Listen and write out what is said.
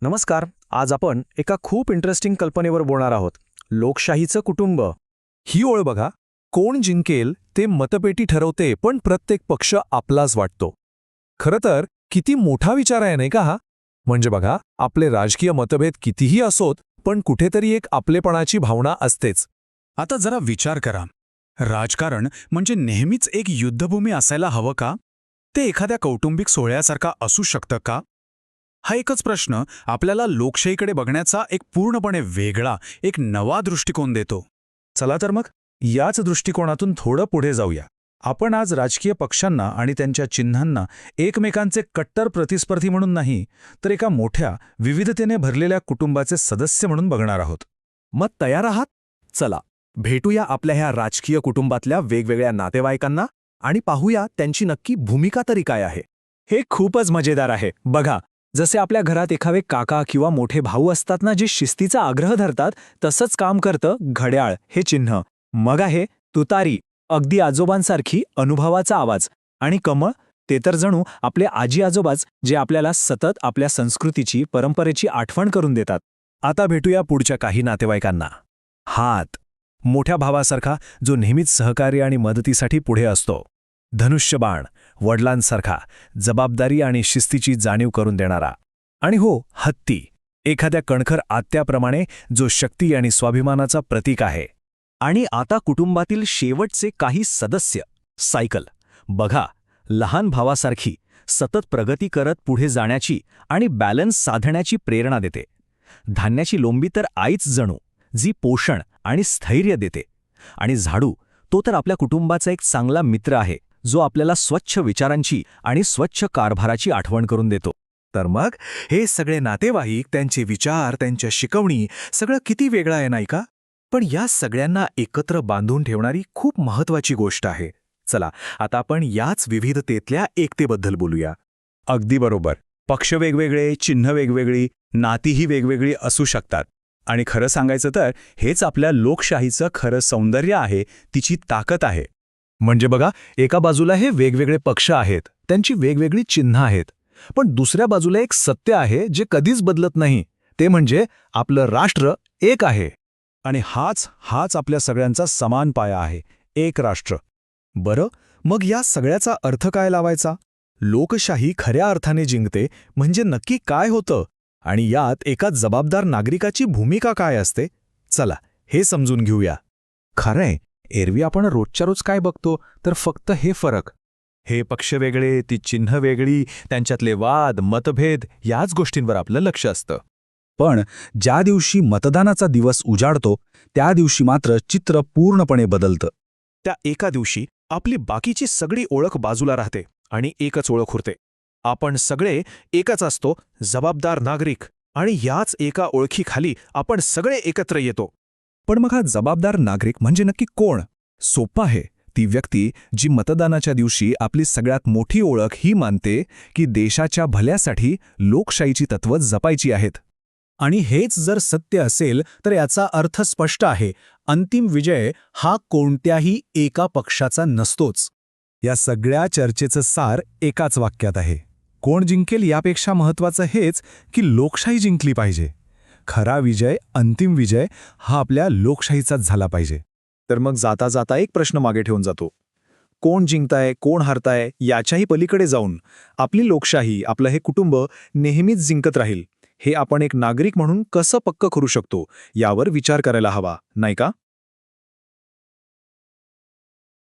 नमस्कार. आज आपण एका खूप इंटरेस्टिंग कल्पनेवर बोलणार आहोत. लोकशाहीचं कुटुंब. ही ओळ बघा, कोण जिंकेल ते मतपेटी ठरवते, पण प्रत्येक पक्ष आपलाच वाटतो. खरं तर किती मोठा विचार आहे नाही का हा? म्हणजे बघा, आपले राजकीय मतभेद कितीही असोत, पण कुठेतरी एक आपलेपणाची भावना असतेच. आता जरा विचार करा. राजकारण म्हणजे नेहमीच एक युद्धभूमी असायला हवं का? ते एखाद्या कौटुंबिक सोहळ्यासारखा असू शकतं का? हा एकच प्रश्न आपल्याला लोकशाहीकडे बघण्याचा एक पूर्णपणे वेगळा, एक नवा दृष्टिकोन देतो. चला तर मग याच दृष्टिकोनातून थोडं पुढे जाऊया. आपण आज राजकीय पक्षांना आणि त्यांच्या चिन्हांना एकमेकांचे कट्टर प्रतिस्पर्धी म्हणून नाही, तर एका मोठ्या विविधतेने भरलेल्या कुटुंबाचे सदस्य म्हणून बघणार आहोत. मग तयार आहात? चला, भेटूया आपल्या ह्या राजकीय कुटुंबातल्या वेगवेगळ्या नातेवाईकांना आणि पाहूया त्यांची नक्की भूमिका तरी काय आहे. हे खूपच मजेदार आहे. बघा, जसे आपल्या घरात एखादे काका किंवा मोठे भाऊ असतात ना, जे शिस्तीचा आग्रह धरतात, तसंच काम करतं घड्याळ हे चिन्ह. मग आहे तुतारी, अगदी आजोबांसारखी अनुभवाचा आवाज. आणि कमळ, ते तर जणू आपले आजी आजोबाच, जे आपल्याला सतत आपल्या संस्कृतीची, परंपरेची आठवण करून देतात. आता भेटूया पुढच्या काही नातेवाईकांना. हात, मोठ्या भावासारखा जो नेहमीच सहकार्य आणि मदतीसाठी पुढे असतो. धनुष्यबाण, वडिलांसारखा जबाबदारी आणि शिस्तीची जाणीव करून देणारा. आणि हो, हत्ती, एखाद्या कणखर आत्याप्रमाणे जो शक्ती आणि स्वाभिमानाचा प्रतीक आहे. आणि आता कुटुंबातील शेवटचे काही सदस्य. सायकल. बघा, लहान भावासारखी सतत प्रगती करत पुढे जाण्याची आणि बॅलन्स साधण्याची प्रेरणा देते. धान्याची लोंबी तर आईच जणू, जी पोषण आणि स्थैर्य देते. आणि झाडू, तो तर आपल्या कुटुंबाचा एक चांगला मित्र आहे, जो आपल्याला स्वच्छ विचारांची आणि स्वच्छ कारभाराची आठवण करून देतो. तर मग हे सगळे नातेवाईक, त्यांचे विचार, त्यांच्या शिकवणी, सगळं किती वेगळं आहे नाही का? पण या सगळ्यांना एकत्र बांधून ठेवणारी खूप महत्वाची गोष्ट आहे. चला, आता आपण याच विविधतेतल्या एकतेबद्दल बोलूया. अगदी बरोबर. पक्ष वेगवेगळे, चिन्ह वेगवेगळी, नातीही वेगवेगळी असू शकतात. आणि खरं सांगायचं तर हेच आपल्या लोकशाहीचं खरं सौंदर्य आहे, तिची ताकद आहे. म्हणजे बघा, एका बाजूला हे वेगवेगळे पक्ष आहेत, त्यांची वेगवेगळी चिन्ह आहेत. पण दुसऱ्या बाजूला एक सत्य आहे जे कधीच बदलत नाही. ते म्हणजे आपलं राष्ट्र एक आहे. आणि हाच आपल्या सगळ्यांचा समान पाया आहे, एक राष्ट्र. बरं, मग या सगळ्याचा अर्थ काय लावायचा? लोकशाही खऱ्या अर्थाने जिंकते म्हणजे नक्की काय होतं? आणि यात एका जबाबदार नागरिकाची भूमिका काय असते? चला, हे समजून घेऊया. खरंय, एरवी आपण रोजच्या रोज काय बघतो तर फक्त हे फरक. हे पक्ष वेगळे, ती चिन्ह वेगळी, त्यांच्यातले वाद, मतभेद, याच गोष्टींवर आपलं लक्ष असतं. पण ज्या दिवशी मतदानाचा दिवस उजाडतो, त्या दिवशी मात्र चित्र पूर्णपणे बदलतं. त्या एका दिवशी आपली बाकीची सगळी ओळख बाजूला राहते आणि एकच ओळख उरते. आपण सगळे एकच असतो, जबाबदार नागरिक. आणि याच एका ओळखीखाली आपण सगळे एकत्र येतो. पण मग हा जबाबदार नागरिक म्हणजे नक्की कोण? सोपं आहे. ती व्यक्ती जी मतदानाच्या दिवशी आपली सगळ्यात मोठी ओळख ही मानते की देशाच्या भल्यासाठी लोकशाहीची तत्त्व जपायची आहेत. आणि हेच जर सत्य असेल तर याचा अर्थ स्पष्ट आहे. अंतिम विजय हा कोणत्याही एका पक्षाचा नसतोच. या सगळ्या चर्चेचं सार एकाच वाक्यात आहे. कोण जिंकेल यापेक्षा महत्त्वाचं हेच की लोकशाही जिंकली पाहिजे. खरा विजय, अंतिम विजय हा आपल्या लोकशाहीचाच झाला पाहिजे. तर मग जाता जाता एक प्रश्न मागे ठेवून जातो. कोण जिंकताय, कोण हारताय याच्याही पलीकडे जाऊन आपली लोकशाही, आपलं हे कुटुंब नेहमीच जिंकत राहील, हे आपण एक नागरिक म्हणून कसं पक्क करू शकतो यावर विचार करायला हवा, नाही का?